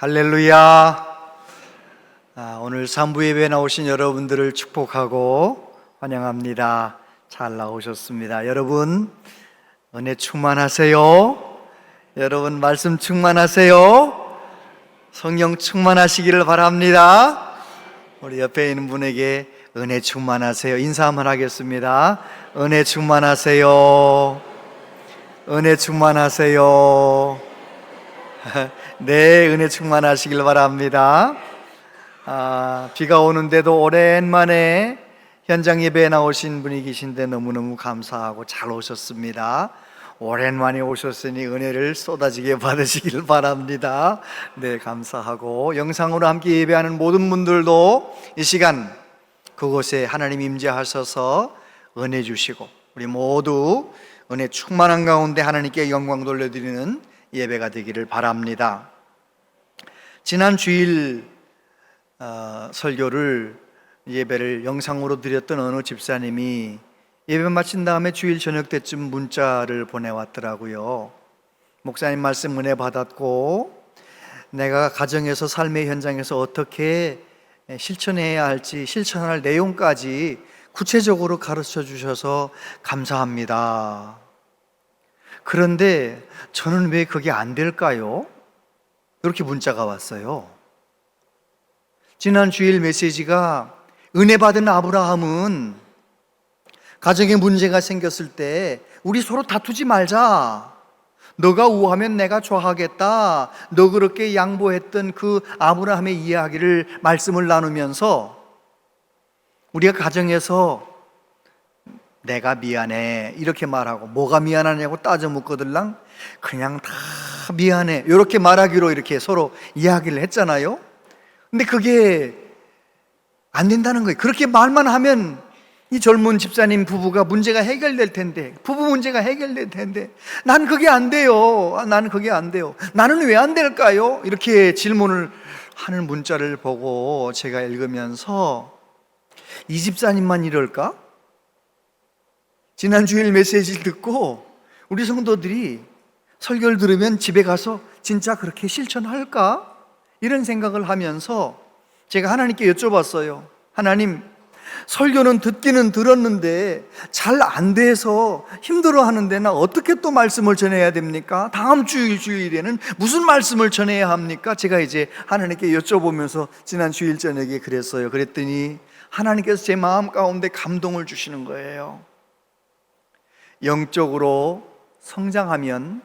할렐루야. 오늘 3부 예배에 나오신 여러분들을 축복하고 환영합니다. 잘 나오셨습니다. 여러분 은혜 충만하세요. 여러분 말씀 충만하세요. 성령 충만하시기를 바랍니다. 우리 옆에 있는 분에게 은혜 충만하세요 인사 한번 하겠습니다. 은혜 충만하세요. 은혜 충만하세요. 네, 은혜 충만하시길 바랍니다. 비가 오는데도 오랜만에 현장 예배에 나오신 분이 계신데 너무너무 감사하고 잘 오셨습니다. 오랜만에 오셨으니 은혜를 쏟아지게 받으시길 바랍니다. 네, 감사하고 영상으로 함께 예배하는 모든 분들도 이 시간 그곳에 하나님 임재하셔서 은혜 주시고 우리 모두 은혜 충만한 가운데 하나님께 영광 돌려드리는 예배가 되기를 바랍니다. 지난 주일 설교를 예배를 영상으로 드렸던 어느 집사님이 예배 마친 다음에 주일 저녁 때쯤 문자를 보내왔더라고요. 목사님 말씀 은혜 받았고 내가 가정에서 삶의 현장에서 어떻게 실천해야 할지 실천할 내용까지 구체적으로 가르쳐 주셔서 감사합니다. 그런데 저는 왜 그게 안 될까요? 이렇게 문자가 왔어요. 지난 주일 메시지가 은혜 받은 아브라함은 가정에 문제가 생겼을 때 우리 서로 다투지 말자. 너가 우하면 내가 좌하겠다. 너 그렇게 양보했던 그 아브라함의 이야기를 말씀을 나누면서 우리가 가정에서 내가 미안해 이렇게 말하고 뭐가 미안하냐고 따져 묻거들랑 그냥 다 미안해 이렇게 말하기로 이렇게 서로 이야기를 했잖아요. 근데 그게 안 된다는 거예요. 그렇게 말만 하면 이 젊은 집사님 부부가 문제가 해결될 텐데, 부부 문제가 해결될 텐데 난 그게 안 돼요. 나는 그게 안 돼요. 나는 왜 안 될까요? 이렇게 질문을 하는 문자를 보고 제가 읽으면서 이 집사님만 이럴까? 지난 주일 메시지를 듣고 우리 성도들이 설교를 들으면 집에 가서 진짜 그렇게 실천할까? 이런 생각을 하면서 제가 하나님께 여쭤봤어요. 하나님, 설교는 듣기는 들었는데 잘 안 돼서 힘들어하는데 나 어떻게 또 말씀을 전해야 됩니까? 다음 주일에는 무슨 말씀을 전해야 합니까? 제가 이제 하나님께 여쭤보면서 지난 주일 저녁에 그랬어요. 그랬더니 하나님께서 제 마음 가운데 감동을 주시는 거예요. 영적으로 성장하면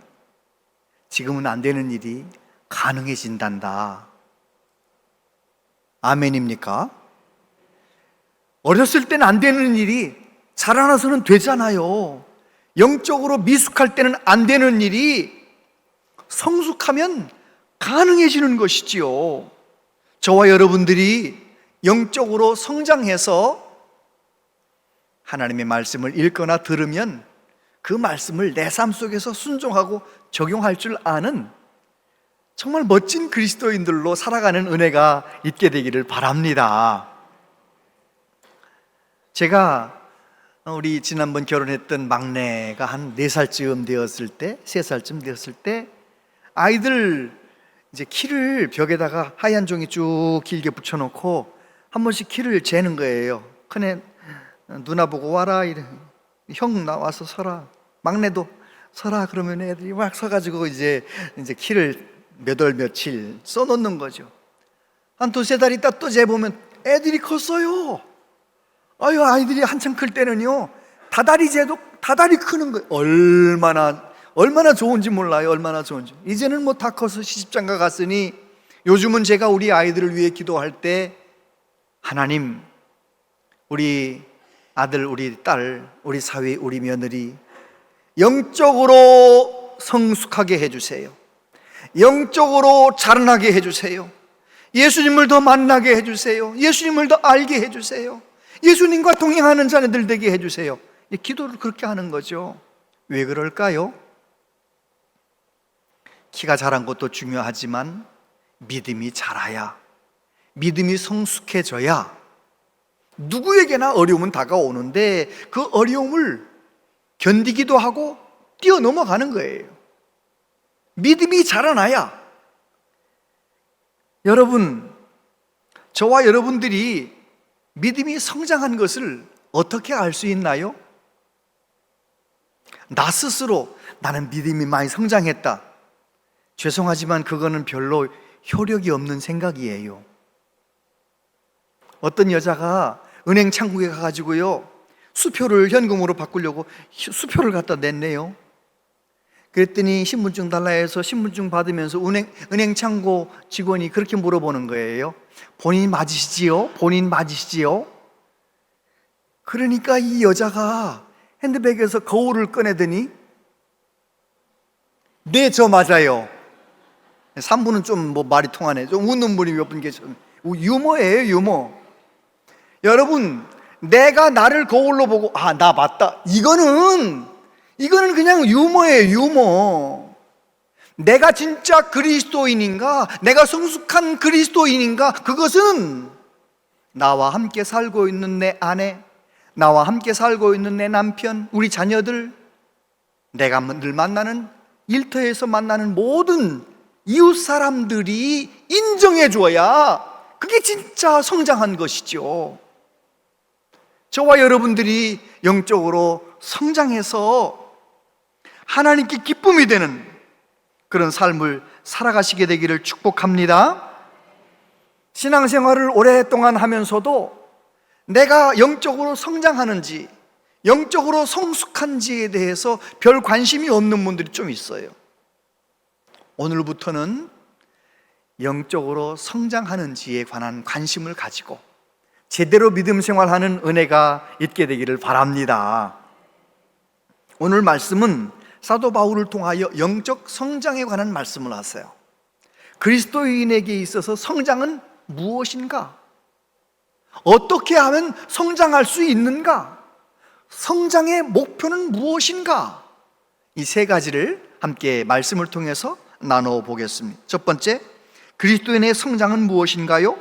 지금은 안 되는 일이 가능해진단다. 아멘입니까? 어렸을 때는 안 되는 일이 자라나서는 되잖아요. 영적으로 미숙할 때는 안 되는 일이 성숙하면 가능해지는 것이지요. 저와 여러분들이 영적으로 성장해서 하나님의 말씀을 읽거나 들으면 그 말씀을 내 삶 속에서 순종하고 적용할 줄 아는 정말 멋진 그리스도인들로 살아가는 은혜가 있게 되기를 바랍니다. 제가 우리 지난번 결혼했던 막내가 한 4살쯤 되었을 때, 3살쯤 되었을 때 아이들 이제 키를 벽에다가 하얀 종이 쭉 길게 붙여놓고 한 번씩 키를 재는 거예요. 큰애 누나 보고 와라, 이래. 형 나와서 서라. 막내도 서라. 그러면 애들이 막 서가지고 이제 키를 몇 월 며칠 써놓는 거죠. 한 2-3달 있다 또 재보면 애들이 컸어요. 아이들이 한참 클 때는요, 다달이 재도 다달이 크는 거예요. 얼마나 좋은지 몰라요. 얼마나 좋은지. 이제는 뭐 다 커서 시집장가 갔으니 요즘은 제가 우리 아이들을 위해 기도할 때 하나님, 우리 아들, 우리 딸, 우리 사위, 우리 며느리 영적으로 성숙하게 해주세요. 영적으로 자라나게 해주세요. 예수님을 더 만나게 해주세요. 예수님을 더 알게 해주세요. 예수님과 동행하는 자녀들 되게 해주세요. 기도를 그렇게 하는 거죠. 왜 그럴까요? 키가 자란 것도 중요하지만 믿음이 자라야, 믿음이 성숙해져야 누구에게나 어려움은 다가오는데 그 어려움을 견디기도 하고 뛰어넘어가는 거예요. 믿음이 자라나야 여러분, 저와 여러분들이 믿음이 성장한 것을 어떻게 알 수 있나요? 나 스스로 나는 믿음이 많이 성장했다. 죄송하지만 그거는 별로 효력이 없는 생각이에요. 어떤 여자가 은행 창구에 가가지고요, 수표를 현금으로 바꾸려고 수표를 갖다 냈네요. 그랬더니 신분증 달라 해서 신분증 받으면서 은행 창고 직원이 그렇게 물어보는 거예요. 본인 맞으시지요? 본인 맞으시지요? 그러니까 이 여자가 핸드백에서 거울을 꺼내더니 네, 저 맞아요. 3분은 좀 말이 통하네. 좀 웃는 분이 몇 분 계셔. 유머예요, 유머. 여러분, 내가 나를 거울로 보고 나 맞다. 이거는 그냥 유머예요, 유머. 내가 진짜 그리스도인인가? 내가 성숙한 그리스도인인가? 그것은 나와 함께 살고 있는 내 아내, 나와 함께 살고 있는 내 남편, 우리 자녀들, 내가 늘 만나는 일터에서 만나는 모든 이웃 사람들이 인정해 줘야 그게 진짜 성장한 것이죠. 저와 여러분들이 영적으로 성장해서 하나님께 기쁨이 되는 그런 삶을 살아가시게 되기를 축복합니다. 신앙생활을 오랫동안 하면서도 내가 영적으로 성장하는지, 영적으로 성숙한지에 대해서 별 관심이 없는 분들이 좀 있어요. 오늘부터는 영적으로 성장하는지에 관한 관심을 가지고 제대로 믿음 생활하는 은혜가 있게 되기를 바랍니다. 오늘 말씀은 사도 바울을 통하여 영적 성장에 관한 말씀을 하세요. 그리스도인에게 있어서 성장은 무엇인가? 어떻게 하면 성장할 수 있는가? 성장의 목표는 무엇인가? 이 세 가지를 함께 말씀을 통해서 나눠 보겠습니다. 첫 번째, 그리스도인의 성장은 무엇인가요?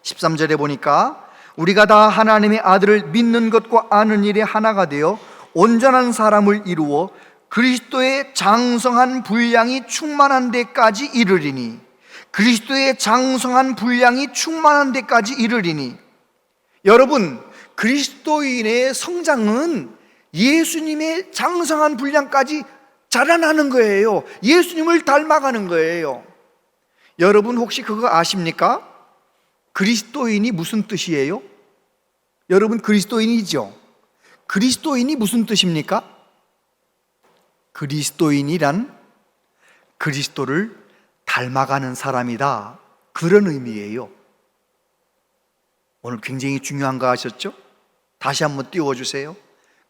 13절에 보니까 우리가 다 하나님의 아들을 믿는 것과 아는 일에 하나가 되어 온전한 사람을 이루어 그리스도의 장성한 분량이 충만한 데까지 이르리니, 그리스도의 장성한 분량이 충만한 데까지 이르리니. 여러분, 그리스도인의 성장은 예수님의 장성한 분량까지 자라나는 거예요. 예수님을 닮아가는 거예요. 여러분 혹시 그거 아십니까? 그리스도인이 무슨 뜻이에요? 여러분 그리스도인이죠? 그리스도인이 무슨 뜻입니까? 그리스도인이란 그리스도를 닮아가는 사람이다, 그런 의미예요. 오늘 굉장히 중요한 거 아셨죠? 다시 한번 띄워주세요.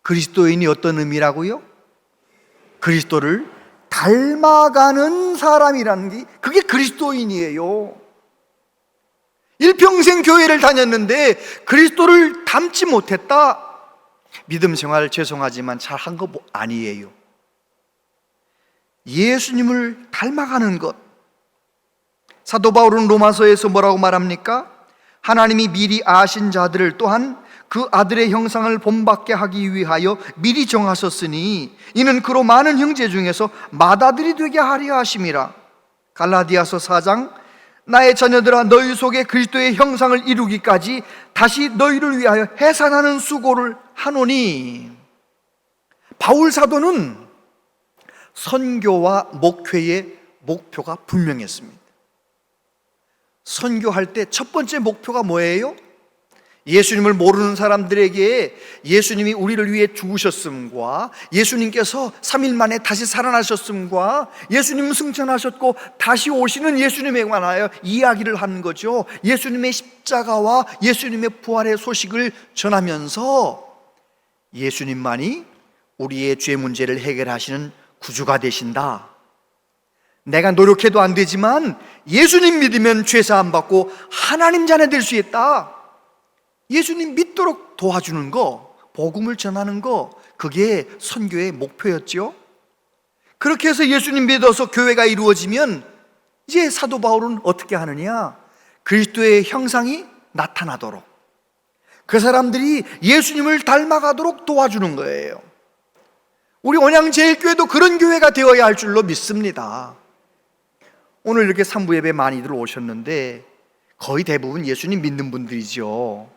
그리스도인이 어떤 의미라고요? 그리스도를 닮아가는 사람이라는 게, 그게 그리스도인이에요. 일평생 교회를 다녔는데 그리스도를 닮지 못했다? 믿음 생활 죄송하지만 잘 한 거 아니에요. 예수님을 닮아가는 것. 사도 바울은 로마서에서 뭐라고 말합니까? 하나님이 미리 아신 자들을 또한 그 아들의 형상을 본받게 하기 위하여 미리 정하셨으니 이는 그로 많은 형제 중에서 맏아들이 되게 하려 하심이라. 갈라디아서 4장, 나의 자녀들아 너희 속에 그리스도의 형상을 이루기까지 다시 너희를 위하여 해산하는 수고를 하노니. 바울 사도는 선교와 목회의 목표가 분명했습니다. 선교할 때 첫 번째 목표가 뭐예요? 예수님을 모르는 사람들에게 예수님이 우리를 위해 죽으셨음과 예수님께서 3일 만에 다시 살아나셨음과 예수님은 승천하셨고 다시 오시는 예수님에 관하여 이야기를 하는 거죠. 예수님의 십자가와 예수님의 부활의 소식을 전하면서 예수님만이 우리의 죄 문제를 해결하시는 구주가 되신다. 내가 노력해도 안 되지만 예수님 믿으면 죄 사함 받고 하나님 자녀 될 수 있다. 예수님 믿도록 도와주는 거, 복음을 전하는 거, 그게 선교의 목표였죠. 그렇게 해서 예수님 믿어서 교회가 이루어지면 이제 사도 바울은 어떻게 하느냐? 그리스도의 형상이 나타나도록, 그 사람들이 예수님을 닮아가도록 도와주는 거예요. 우리 온양제일교회도 그런 교회가 되어야 할 줄로 믿습니다. 오늘 이렇게 삼부 예배 많이들 오셨는데 거의 대부분 예수님 믿는 분들이죠.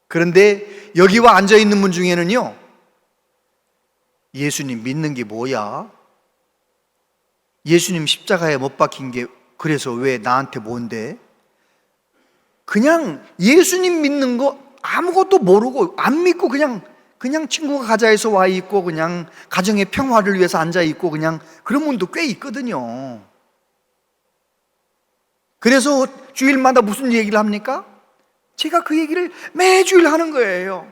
그런데 여기와 앉아 있는 분 중에는요, 예수님 믿는 게 뭐야? 예수님 십자가에 못 박힌 게 그래서 왜 나한테 뭔데? 그냥 예수님 믿는 거 아무것도 모르고 안 믿고 그냥 친구가 가자 해서 와 있고 그냥 가정의 평화를 위해서 앉아 있고 그냥 그런 분도 꽤 있거든요. 그래서 주일마다 무슨 얘기를 합니까? 제가 그 얘기를 매주일 하는 거예요.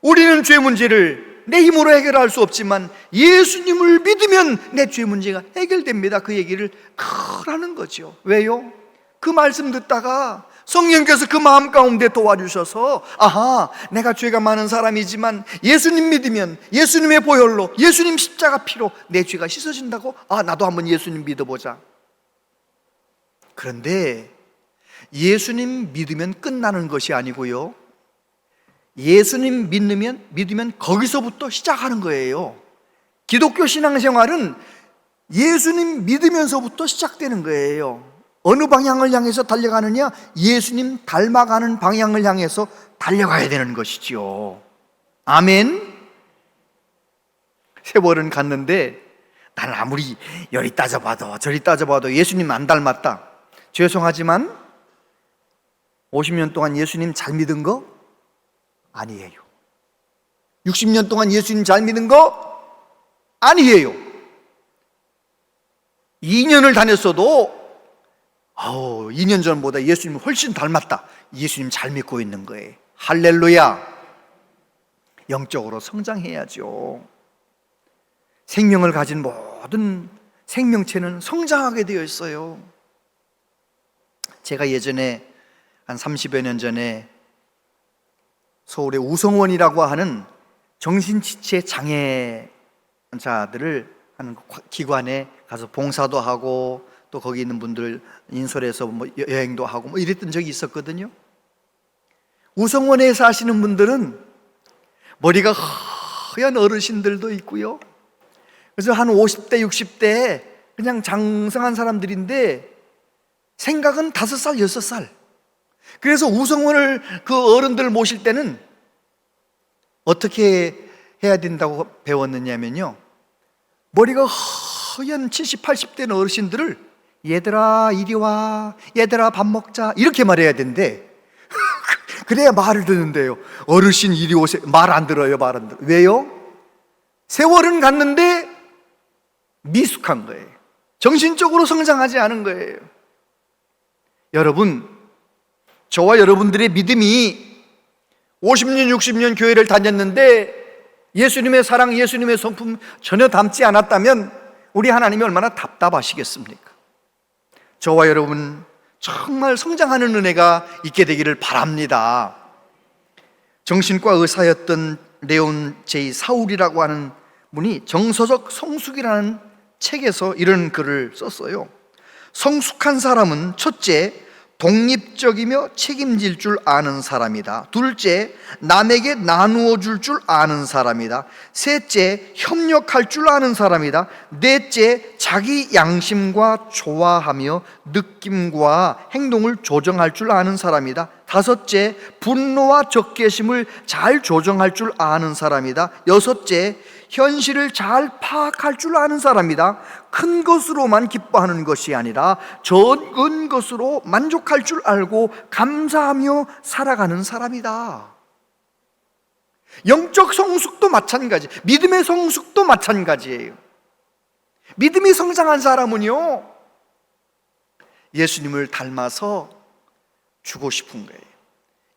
우리는 죄 문제를 내 힘으로 해결할 수 없지만 예수님을 믿으면 내 죄 문제가 해결됩니다. 그 얘기를 늘 하는 거죠. 왜요? 그 말씀 듣다가 성령께서 그 마음 가운데 도와주셔서 아하, 내가 죄가 많은 사람이지만 예수님 믿으면 예수님의 보혈로 예수님 십자가 피로 내 죄가 씻어진다고? 아, 나도 한번 예수님 믿어보자. 그런데 예수님 믿으면 끝나는 것이 아니고요, 예수님 믿으면 거기서부터 시작하는 거예요. 기독교 신앙생활은 예수님 믿으면서부터 시작되는 거예요. 어느 방향을 향해서 달려가느냐? 예수님 닮아가는 방향을 향해서 달려가야 되는 것이지요. 아멘. 세월은 갔는데 나는 아무리 여리 따져봐도 저리 따져봐도 예수님 안 닮았다. 죄송하지만 50년 동안 예수님 잘 믿은 거 아니에요. 60년 동안 예수님 잘 믿은 거 아니에요. 2년을 다녔어도 2년 전보다 예수님 훨씬 닮았다. 예수님 잘 믿고 있는 거예요. 할렐루야. 영적으로 성장해야죠. 생명을 가진 모든 생명체는 성장하게 되어 있어요. 제가 예전에 한 30여 년 전에 서울의 우성원이라고 하는 정신지체 장애자들을 하는 기관에 가서 봉사도 하고 또 거기 있는 분들 인솔해서 뭐 여행도 하고 뭐 이랬던 적이 있었거든요. 우성원에 사시는 분들은 머리가 하얀 어르신들도 있고요. 그래서 한 50대, 60대에 그냥 장성한 사람들인데 생각은 5살, 6살. 그래서 우성원을 그 어른들 모실 때는 어떻게 해야 된다고 배웠느냐면요, 머리가 하얀 70, 80대 어르신들을 얘들아 이리 와, 얘들아 밥 먹자 이렇게 말해야 된대. 그래야 말을 듣는데요. 어르신 이리 오세요. 말 안 들어요. 말 안 들어요. 왜요? 세월은 갔는데 미숙한 거예요. 정신적으로 성장하지 않은 거예요. 여러분, 저와 여러분들의 믿음이 50년, 60년 교회를 다녔는데 예수님의 사랑, 예수님의 성품 전혀 담지 않았다면 우리 하나님이 얼마나 답답하시겠습니까? 저와 여러분 정말 성장하는 은혜가 있게 되기를 바랍니다. 정신과 의사였던 레온 제이 사울이라고 하는 분이 정서적 성숙이라는 책에서 이런 글을 썼어요. 성숙한 사람은 첫째, 독립적이며 책임질 줄 아는 사람이다. 둘째, 남에게 나누어 줄 줄 아는 사람이다. 셋째, 협력할 줄 아는 사람이다. 넷째, 자기 양심과 조화하며 느낌과 행동을 조정할 줄 아는 사람이다. 다섯째, 분노와 적개심을 잘 조정할 줄 아는 사람이다. 여섯째, 현실을 잘 파악할 줄 아는 사람이다. 큰 것으로만 기뻐하는 것이 아니라 적은 것으로 만족할 줄 알고 감사하며 살아가는 사람이다. 영적 성숙도 마찬가지, 믿음의 성숙도 마찬가지예요. 믿음이 성장한 사람은요, 예수님을 닮아서 주고 싶은 거예요.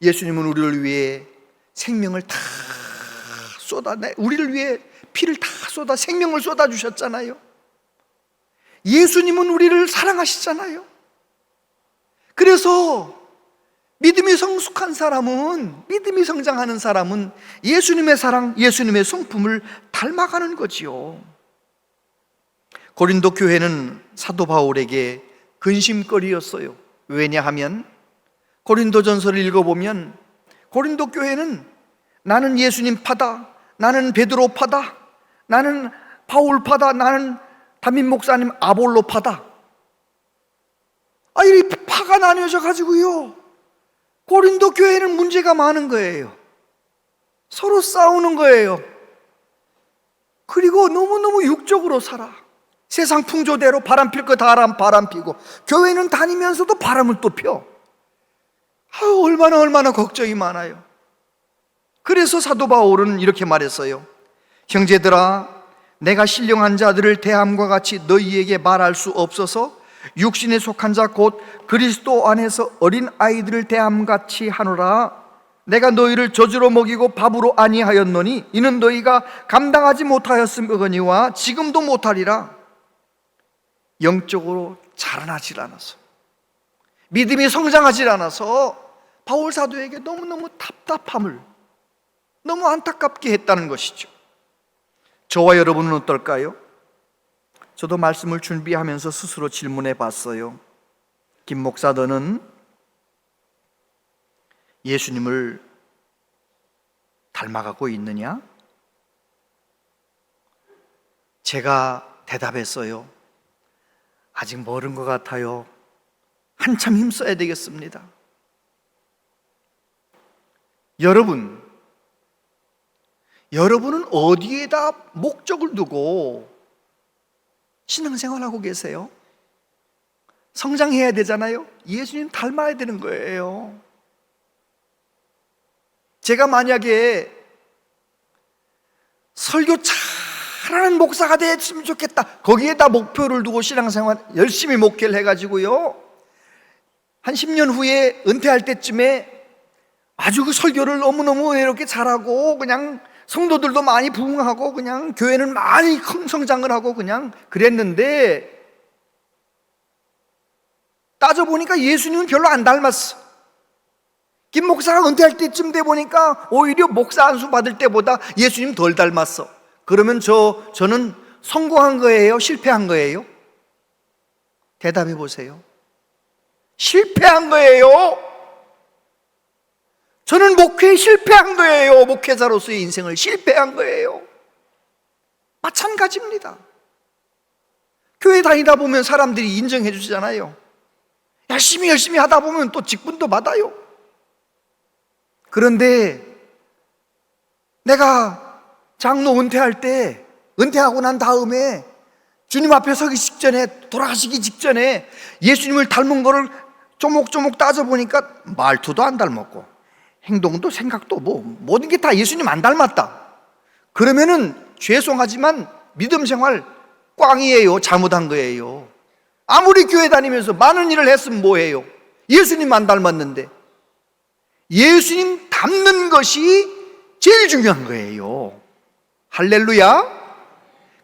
예수님은 우리를 위해 생명을 다 쏟아내, 우리를 위해 피를 다 쏟아 생명을 쏟아 주셨잖아요. 예수님은 우리를 사랑하시잖아요. 그래서 믿음이 성숙한 사람은, 믿음이 성장하는 사람은 예수님의 사랑, 예수님의 성품을 닮아가는 거지요. 고린도 교회는 사도 바울에게 근심거리였어요. 왜냐하면 고린도전서를 읽어보면 고린도 교회는 나는 예수님 파다, 나는 베드로 파다, 나는 바울 파다, 나는 담임 목사님 아볼로 파다, 이 파가 나뉘어져 가지고요, 고린도 교회는 문제가 많은 거예요. 서로 싸우는 거예요. 그리고 너무너무 육적으로 살아. 세상 풍조대로 바람 필 거 다 바람 피고, 교회는 다니면서도 바람을 또 펴. 얼마나 걱정이 많아요. 그래서 사도 바울은 이렇게 말했어요. 형제들아, 내가 신령한 자들을 대함과 같이 너희에게 말할 수 없어서 육신에 속한 자 곧 그리스도 안에서 어린 아이들을 대함같이 하노라. 내가 너희를 저주로 먹이고 밥으로 아니하였노니 이는 너희가 감당하지 못하였음거니와 지금도 못하리라. 영적으로 자라나질 않아서, 믿음이 성장하질 않아서 바울 사도에게 너무너무 답답함을, 너무 안타깝게 했다는 것이죠. 저와 여러분은 어떨까요? 저도 말씀을 준비하면서 스스로 질문해 봤어요. 김 목사, 너는 예수님을 닮아가고 있느냐? 제가 대답했어요. 아직 멀은 것 같아요. 한참 힘써야 되겠습니다. 여러분은 어디에다 목적을 두고 신앙생활하고 계세요? 성장해야 되잖아요. 예수님 닮아야 되는 거예요. 제가 만약에 설교 잘하는 목사가 됐으면 좋겠다, 거기에다 목표를 두고 신앙생활 열심히 목회를 해가지고요, 한 10년 후에 은퇴할 때쯤에 아주 그 설교를 너무너무 이렇게 잘하고, 그냥 성도들도 많이 부흥하고, 그냥 교회는 많이 큰 성장을 하고 그냥 그랬는데, 따져보니까 예수님은 별로 안 닮았어. 김 목사가 은퇴할 때쯤 돼 보니까 오히려 목사 안수 받을 때보다 예수님 덜 닮았어. 그러면 저는 성공한 거예요? 실패한 거예요? 대답해 보세요. 실패한 거예요. 저는 목회에 실패한 거예요. 목회자로서의 인생을 실패한 거예요. 마찬가지입니다. 교회 다니다 보면 사람들이 인정해 주잖아요. 열심히 하다 보면 또 직분도 받아요. 그런데 내가 장로 은퇴하고 난 다음에 주님 앞에 서기 직전에, 돌아가시기 직전에 예수님을 닮은 거를 조목조목 따져보니까 말투도 안 닮았고 행동도 생각도 모든 게 다 예수님 안 닮았다. 그러면은 죄송하지만 믿음 생활 꽝이에요. 잘못한 거예요. 아무리 교회 다니면서 많은 일을 했으면 뭐해요? 예수님 안 닮았는데. 예수님 닮는 것이 제일 중요한 거예요. 할렐루야.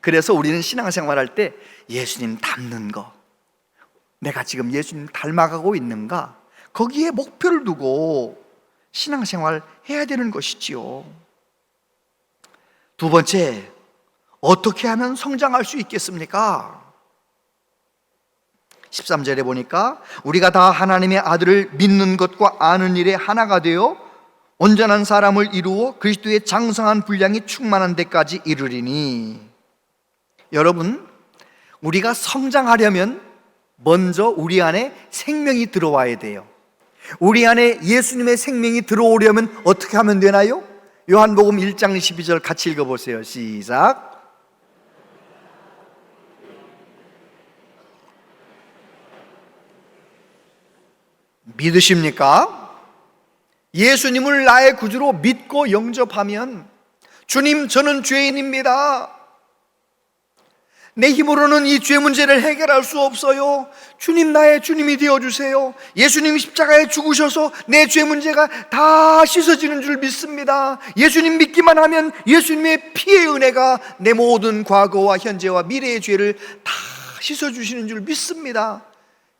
그래서 우리는 신앙생활 할 때 예수님 닮는 거, 내가 지금 예수님 닮아가고 있는가, 거기에 목표를 두고 신앙생활 해야 되는 것이지요. 두 번째, 어떻게 하면 성장할 수 있겠습니까? 13절에 보니까 우리가 다 하나님의 아들을 믿는 것과 아는 일에 하나가 되어 온전한 사람을 이루어 그리스도의 장성한 분량이 충만한 데까지 이르리니. 여러분, 우리가 성장하려면 먼저 우리 안에 생명이 들어와야 돼요. 우리 안에 예수님의 생명이 들어오려면 어떻게 하면 되나요? 요한복음 1장 12절 같이 읽어보세요. 시작. 믿으십니까? 예수님을 나의 구주로 믿고 영접하면, 주님, 저는 죄인입니다. 내 힘으로는 이 죄 문제를 해결할 수 없어요. 주님, 나의 주님이 되어주세요. 예수님이 십자가에 죽으셔서 내 죄 문제가 다 씻어지는 줄 믿습니다. 예수님 믿기만 하면 예수님의 피의 은혜가 내 모든 과거와 현재와 미래의 죄를 다 씻어주시는 줄 믿습니다.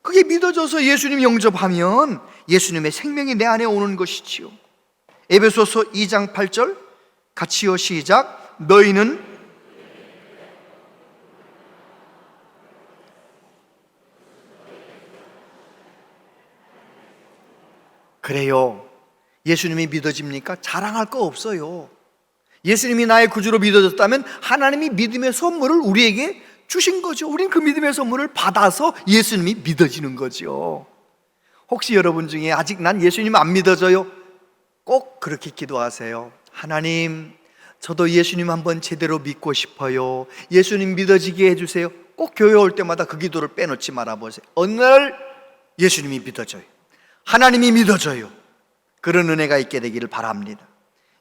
그게 믿어져서 예수님 영접하면 예수님의 생명이 내 안에 오는 것이지요. 에베소서 2장 8절 같이요, 시작. 너희는 그래요. 예수님이 믿어집니까? 자랑할 거 없어요. 예수님이 나의 구주로 믿어졌다면 하나님이 믿음의 선물을 우리에게 주신 거죠. 우린 그 믿음의 선물을 받아서 예수님이 믿어지는 거죠. 혹시 여러분 중에 아직 난 예수님 안 믿어져요? 꼭 그렇게 기도하세요. 하나님, 저도 예수님 한번 제대로 믿고 싶어요. 예수님 믿어지게 해주세요. 꼭 교회 올 때마다 그 기도를 빼놓지 말아보세요. 어느 날 예수님이 믿어져요. 하나님이 믿어져요. 그런 은혜가 있게 되기를 바랍니다.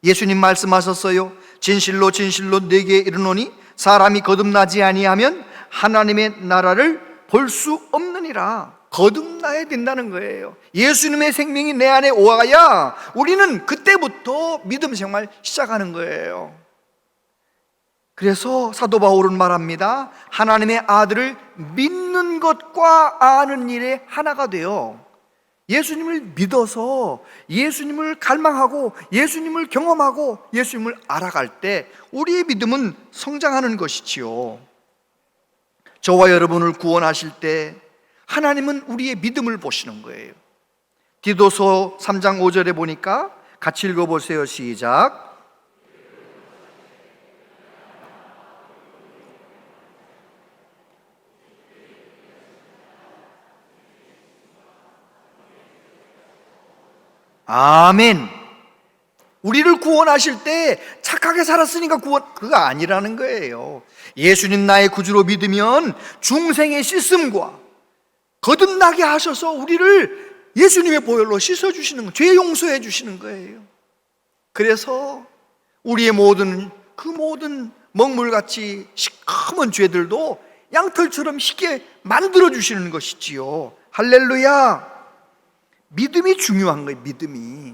예수님 말씀하셨어요. 진실로 진실로 네게 이르노니 사람이 거듭나지 아니하면 하나님의 나라를 볼 수 없느니라. 거듭나야 된다는 거예요. 예수님의 생명이 내 안에 와야 우리는 그때부터 믿음 생활 시작하는 거예요. 그래서 사도 바울은 말합니다. 하나님의 아들을 믿는 것과 아는 일에 하나가 돼요. 예수님을 믿어서 예수님을 갈망하고 예수님을 경험하고 예수님을 알아갈 때 우리의 믿음은 성장하는 것이지요. 저와 여러분을 구원하실 때 하나님은 우리의 믿음을 보시는 거예요. 디도서 3장 5절에 보니까 같이 읽어보세요. 시작. 아멘. 우리를 구원하실 때 착하게 살았으니까 구원, 그거 아니라는 거예요. 예수님 나의 구주로 믿으면 중생의 씻음과 거듭나게 하셔서 우리를 예수님의 보혈로 씻어주시는 거예요. 죄 용서해 주시는 거예요. 그래서 우리의 모든 먹물같이 시커먼 죄들도 양털처럼 쉽게 만들어 주시는 것이지요. 할렐루야. 믿음이 중요한 거예요. 믿음이.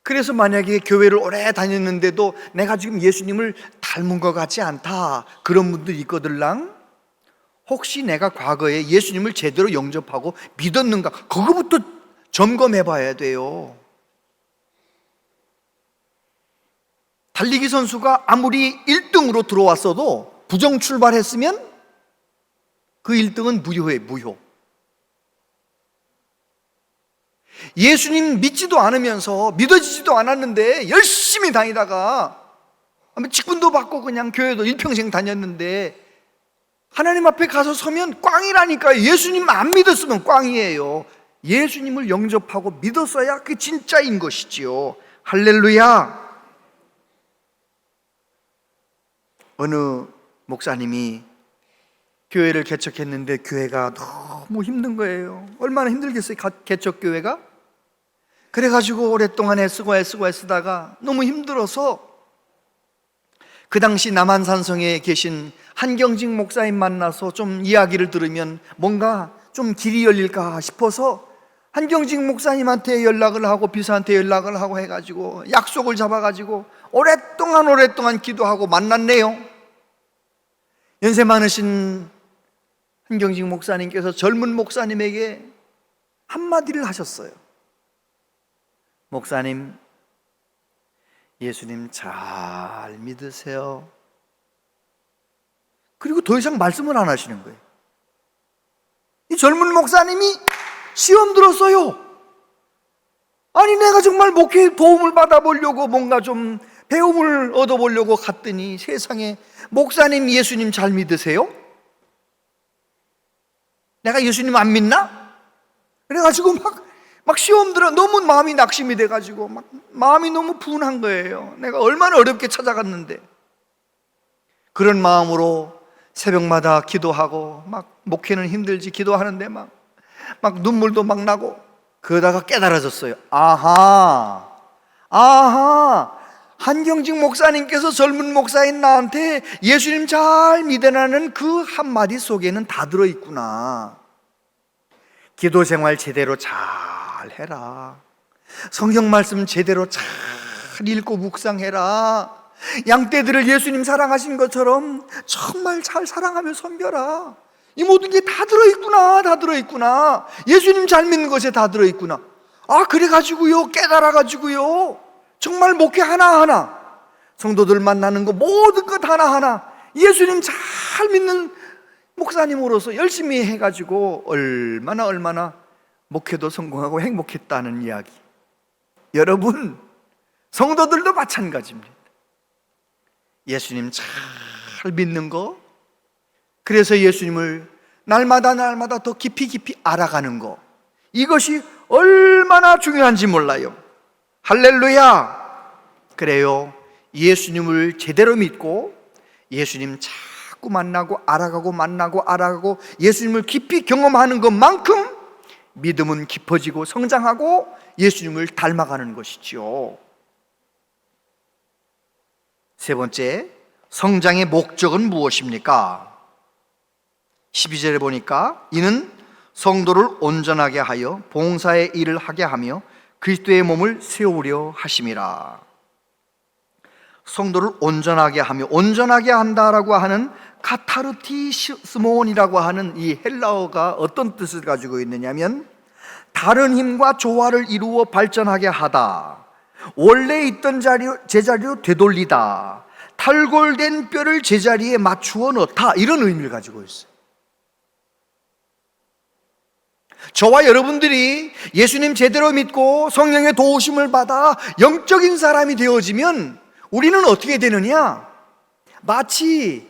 그래서 만약에 교회를 오래 다녔는데도 내가 지금 예수님을 닮은 것 같지 않다, 그런 분들이 있거들랑. 혹시 내가 과거에 예수님을 제대로 영접하고 믿었는가, 그거부터 점검해 봐야 돼요. 달리기 선수가 아무리 1등으로 들어왔어도 부정 출발했으면 그 1등은 무효예요. 무효. 예수님 믿지도 않으면서 믿어지지도 않았는데 열심히 다니다가 직분도 받고 그냥 교회도 일평생 다녔는데 하나님 앞에 가서 서면 꽝이라니까요. 예수님 안 믿었으면 꽝이에요. 예수님을 영접하고 믿었어야 그게 진짜인 것이지요. 할렐루야. 어느 목사님이 교회를 개척했는데 교회가 너무 힘든 거예요. 얼마나 힘들겠어요, 개척교회가? 그래가지고 오랫동안 애쓰다가 너무 힘들어서 그 당시 남한산성에 계신 한경직 목사님 만나서 좀 이야기를 들으면 뭔가 좀 길이 열릴까 싶어서 한경직 목사님한테 연락을 하고 비서한테 연락을 하고 해가지고 약속을 잡아가지고 오랫동안 기도하고 만났네요. 연세 많으신 한경직 목사님께서 젊은 목사님에게 한마디를 하셨어요. 목사님, 예수님 잘 믿으세요. 그리고 더 이상 말씀을 안 하시는 거예요. 이 젊은 목사님이 시험 들었어요. 아니, 내가 정말 목회에 도움을 받아보려고 뭔가 좀 배움을 얻어보려고 갔더니 세상에, 목사님 예수님 잘 믿으세요? 내가 예수님 안 믿나? 그래가지고 막 시험 들어 너무 마음이 낙심이 돼가지고 막 마음이 너무 분한 거예요. 내가 얼마나 어렵게 찾아갔는데. 그런 마음으로 새벽마다 기도하고 막 목회는 힘들지 기도하는데 막 눈물도 막 나고 그러다가 깨달아졌어요. 아하, 한경직 목사님께서 젊은 목사인 나한테 예수님 잘 믿으라는 그 한마디 속에는 다 들어있구나. 기도 생활 제대로 잘 해라. 성경 말씀 제대로 잘 읽고 묵상해라. 양떼들을 예수님 사랑하신 것처럼 정말 잘 사랑하며 섬겨라. 이 모든 게 다 들어있구나. 예수님 잘 믿는 것에 다 들어있구나. 그래가지고요, 깨달아가지고요, 정말 목회 하나하나, 성도들 만나는 거 모든 것 하나하나 예수님 잘 믿는 목사님으로서 열심히 해가지고 얼마나 목회도 성공하고 행복했다는 이야기. 여러분, 성도들도 마찬가지입니다. 예수님 잘 믿는 거, 그래서 예수님을 날마다 더 깊이 알아가는 것, 이것이 얼마나 중요한지 몰라요. 할렐루야! 그래요. 예수님을 제대로 믿고 예수님 자꾸 만나고 알아가고 예수님을 깊이 경험하는 것만큼 믿음은 깊어지고 성장하고 예수님을 닮아가는 것이죠. 세 번째, 성장의 목적은 무엇입니까? 12절에 보니까 이는 성도를 온전하게 하여 봉사의 일을 하게 하며 그리스도의 몸을 세우려 하심이라. 성도를 온전하게 한다라고 하는 카타르티스몬이라고 하는 이 헬라어가 어떤 뜻을 가지고 있느냐면, 다른 힘과 조화를 이루어 발전하게 하다, 원래 있던 제자리로 되돌리다, 탈골된 뼈를 제자리에 맞추어 넣다, 이런 의미를 가지고 있어요. 저와 여러분들이 예수님 제대로 믿고 성령의 도우심을 받아 영적인 사람이 되어지면 우리는 어떻게 되느냐? 마치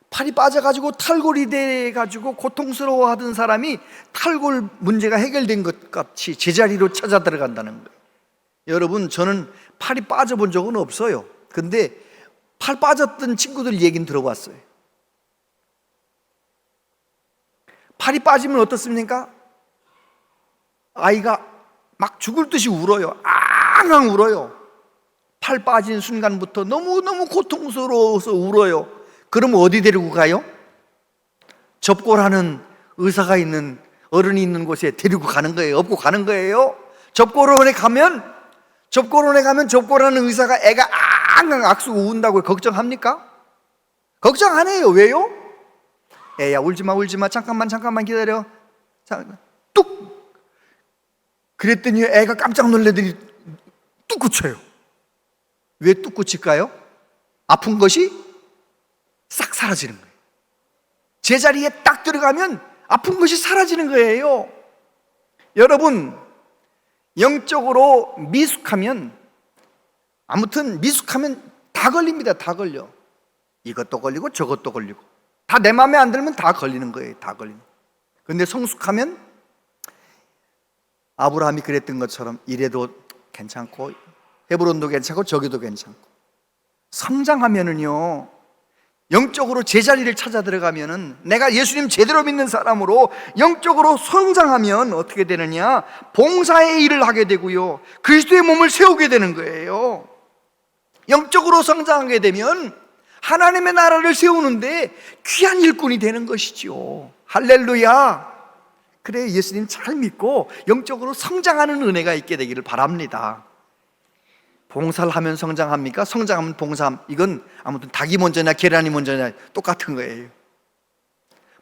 팔이 빠져가지고 탈골이 돼가지고 고통스러워하던 사람이 탈골 문제가 해결된 것 같이 제자리로 찾아 들어간다는 거예요. 여러분, 저는 팔이 빠져본 적은 없어요. 근데 팔 빠졌던 친구들 얘기는 들어봤어요. 팔이 빠지면 어떻습니까? 아이가 막 죽을 듯이 울어요. 앙앙 울어요. 팔 빠진 순간부터 너무너무 고통스러워서 울어요. 그럼 어디 데리고 가요? 접골하는 의사가 있는, 어른이 있는 곳에 데리고 가는 거예요? 업고 가는 거예요? 접골원에 가면 접골하는 의사가 애가 앙앙 악수고 운다고 걱정합니까? 걱정 안 해요. 왜요? 애야 울지마 잠깐만 기다려. 뚝! 그랬더니 애가 깜짝 놀래더니 뚝 그쳐요. 왜 뚝 그칠까요? 아픈 것이 싹 사라지는 거예요. 제자리에 딱 들어가면 아픈 것이 사라지는 거예요. 여러분, 영적으로 미숙하면 다 걸립니다. 다 걸려. 이것도 걸리고 저것도 걸리고, 다 내 마음에 안 들면 다 걸리는 거예요. 다 걸리는. 그런데 성숙하면 아브라함이 그랬던 것처럼 이래도 괜찮고 헤브론도 괜찮고 저기도 괜찮고, 성장하면은요, 영적으로 제자리를 찾아 들어가면은, 내가 예수님 제대로 믿는 사람으로 영적으로 성장하면 어떻게 되느냐? 봉사의 일을 하게 되고요, 그리스도의 몸을 세우게 되는 거예요. 영적으로 성장하게 되면 하나님의 나라를 세우는데 귀한 일꾼이 되는 것이죠. 할렐루야. 그래, 예수님 잘 믿고 영적으로 성장하는 은혜가 있게 되기를 바랍니다. 봉사를 하면 성장합니까? 성장하면 봉사함. 이건 아무튼 닭이 먼저냐 계란이 먼저냐 똑같은 거예요.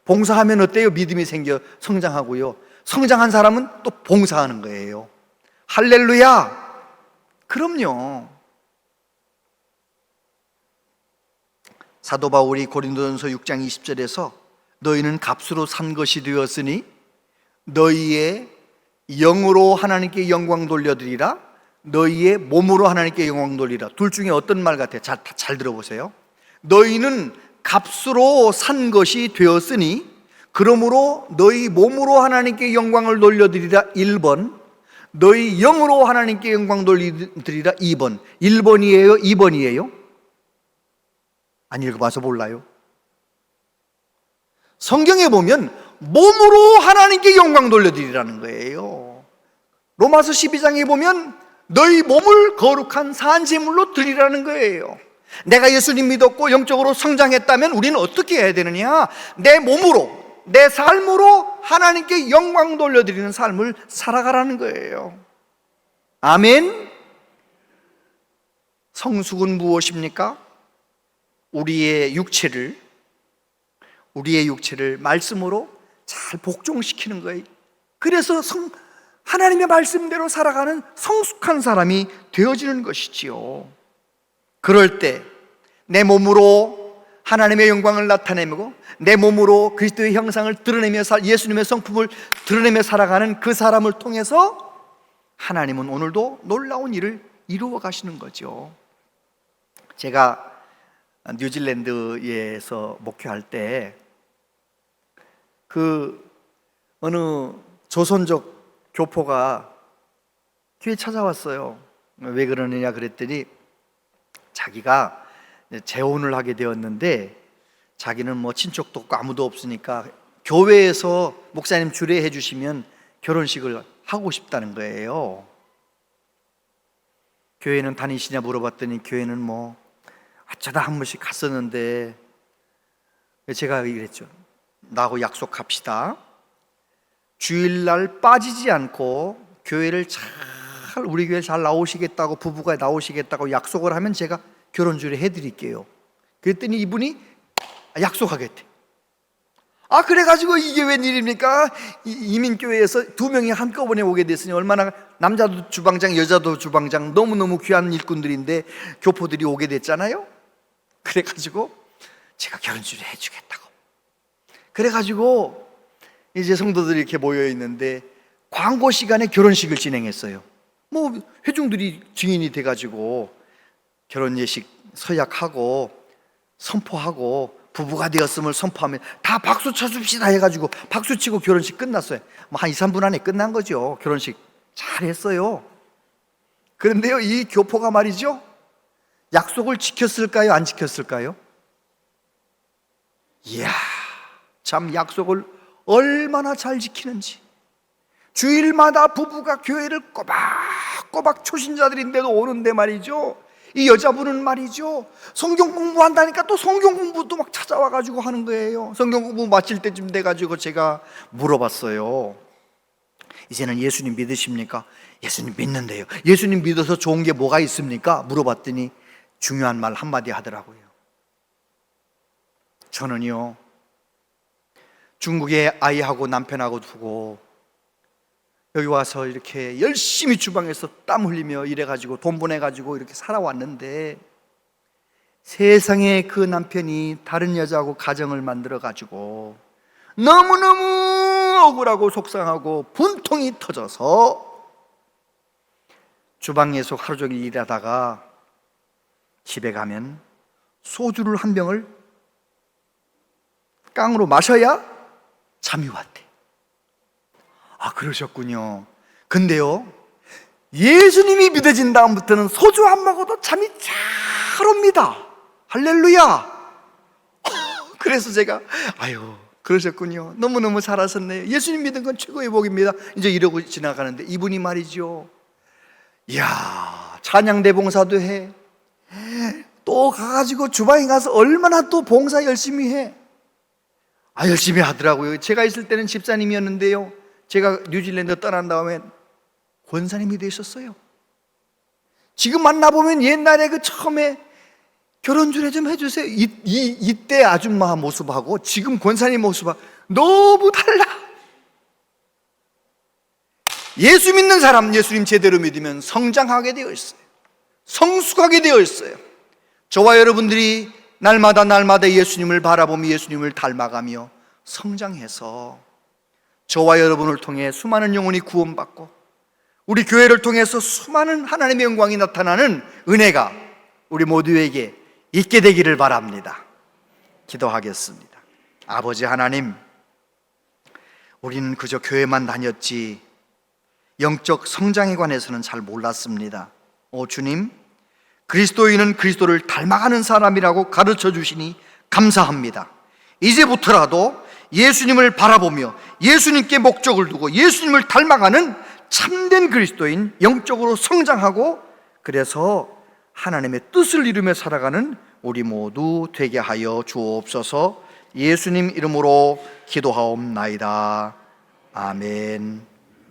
봉사하면 어때요? 믿음이 생겨 성장하고요, 성장한 사람은 또 봉사하는 거예요. 할렐루야. 그럼요. 사도 바울이 고린도전서 6장 20절에서 너희는 값으로 산 것이 되었으니 너희의 영으로 하나님께 영광 돌려드리라, 너희의 몸으로 하나님께 영광 돌리라. 둘 중에 어떤 말 같아요? 잘 들어보세요. 너희는 값으로 산 것이 되었으니 그러므로 너희 몸으로 하나님께 영광을 돌려드리라 1번, 너희 영으로 하나님께 영광 돌려드리라 2번. 1번이에요? 2번이에요? 안 읽어봐서 몰라요. 성경에 보면 몸으로 하나님께 영광 돌려드리라는 거예요. 로마서 12장에 보면 너희 몸을 거룩한 산제물로 드리라는 거예요. 내가 예수님 믿었고 영적으로 성장했다면 우리는 어떻게 해야 되느냐? 내 몸으로, 내 삶으로 하나님께 영광 돌려드리는 삶을 살아가라는 거예요. 아멘. 성숙은 무엇입니까? 우리의 육체를 말씀으로 잘 복종시키는 거예요. 그래서 하나님의 말씀대로 살아가는 성숙한 사람이 되어지는 것이지요. 그럴 때 내 몸으로 하나님의 영광을 나타내고 내 몸으로 그리스도의 형상을 드러내며 예수님의 성품을 드러내며 살아가는 그 사람을 통해서 하나님은 오늘도 놀라운 일을 이루어 가시는 거죠. 제가 뉴질랜드에서 목회할 때 어느 조선족 교포가 교회 찾아왔어요. 왜 그러느냐 그랬더니 자기가 재혼을 하게 되었는데 자기는 뭐 친척도 없고 아무도 없으니까 교회에서 목사님 주례해 주시면 결혼식을 하고 싶다는 거예요. 교회는 다니시냐 물어봤더니 교회는 뭐 어쩌다 한 번씩 갔었는데, 제가 이랬죠. 나하고 약속합시다. 주일날 빠지지 않고 교회를 우리 교회 잘 나오시겠다고, 부부가 나오시겠다고 약속을 하면 제가 결혼주례 해드릴게요. 그랬더니 이분이 약속하겠대. 그래가지고 이게 웬일입니까? 이민교회에서 두 명이 한꺼번에 오게 됐으니 얼마나, 남자도 주방장 여자도 주방장, 너무너무 귀한 일꾼들인데 교포들이 오게 됐잖아요. 그래가지고 제가 결혼주례 해주겠다고. 그래가지고 이제 성도들이 이렇게 모여 있는데 광고 시간에 결혼식을 진행했어요. 뭐 회중들이 증인이 돼가지고 결혼 예식 서약하고 선포하고 부부가 되었음을 선포하면 다 박수 쳐줍시다 해가지고 박수 치고 결혼식 끝났어요. 뭐 한 2, 3분 안에 끝난 거죠. 결혼식 잘했어요. 그런데요, 이 교포가 말이죠, 약속을 지켰을까요? 안 지켰을까요? 이야, 참 약속을 얼마나 잘 지키는지. 주일마다 부부가 교회를 꼬박꼬박 초신자들인데도 오는데 말이죠, 이 여자분은 말이죠, 성경 공부한다니까 또 성경 공부도 막 찾아와가지고 하는 거예요. 성경 공부 마칠 때쯤 돼가지고 제가 물어봤어요. 이제는 예수님 믿으십니까? 예수님 믿는데요. 예수님 믿어서 좋은 게 뭐가 있습니까? 물어봤더니 중요한 말 한마디 하더라고요. 저는요, 중국에 아이하고 남편하고 두고 여기 와서 이렇게 열심히 주방에서 땀 흘리며 일해가지고 돈 보내가지고 이렇게 살아왔는데, 세상에 그 남편이 다른 여자하고 가정을 만들어가지고 너무너무 억울하고 속상하고 분통이 터져서 주방에서 하루 종일 일하다가 집에 가면 소주를 한 병을 깡으로 마셔야 잠이 왔대. 그러셨군요. 근데요, 예수님이 믿어진 다음부터는 소주 안 먹어도 잠이 잘 옵니다. 할렐루야. 그래서 제가 그러셨군요. 너무너무 잘하셨네요. 예수님 믿은 건 최고의 복입니다. 이제 이러고 지나가는데 이분이 말이죠, 이야, 찬양대 봉사도 해. 또 가가지고 주방에 가서 얼마나 또 봉사 열심히 해. 열심히 하더라고요. 제가 있을 때는 집사님이었는데요, 제가 뉴질랜드 떠난 다음에 권사님이 되셨어요. 지금 만나보면 옛날에 그 처음에 결혼주례 좀 해주세요, 이때 아줌마 모습하고 지금 권사님 모습하고 너무 달라. 예수 믿는 사람, 예수님 제대로 믿으면 성장하게 되어 있어요. 성숙하게 되어 있어요. 저와 여러분들이 날마다 예수님을 바라보며 예수님을 닮아가며 성장해서 저와 여러분을 통해 수많은 영혼이 구원받고 우리 교회를 통해서 수많은 하나님의 영광이 나타나는 은혜가 우리 모두에게 있게 되기를 바랍니다. 기도하겠습니다. 아버지 하나님, 우리는 그저 교회만 다녔지 영적 성장에 관해서는 잘 몰랐습니다. 주님, 그리스도인은 그리스도를 닮아가는 사람이라고 가르쳐 주시니 감사합니다. 이제부터라도 예수님을 바라보며 예수님께 목적을 두고 예수님을 닮아가는 참된 그리스도인, 영적으로 성장하고 그래서 하나님의 뜻을 이루며 살아가는 우리 모두 되게 하여 주옵소서. 예수님 이름으로 기도하옵나이다. 아멘.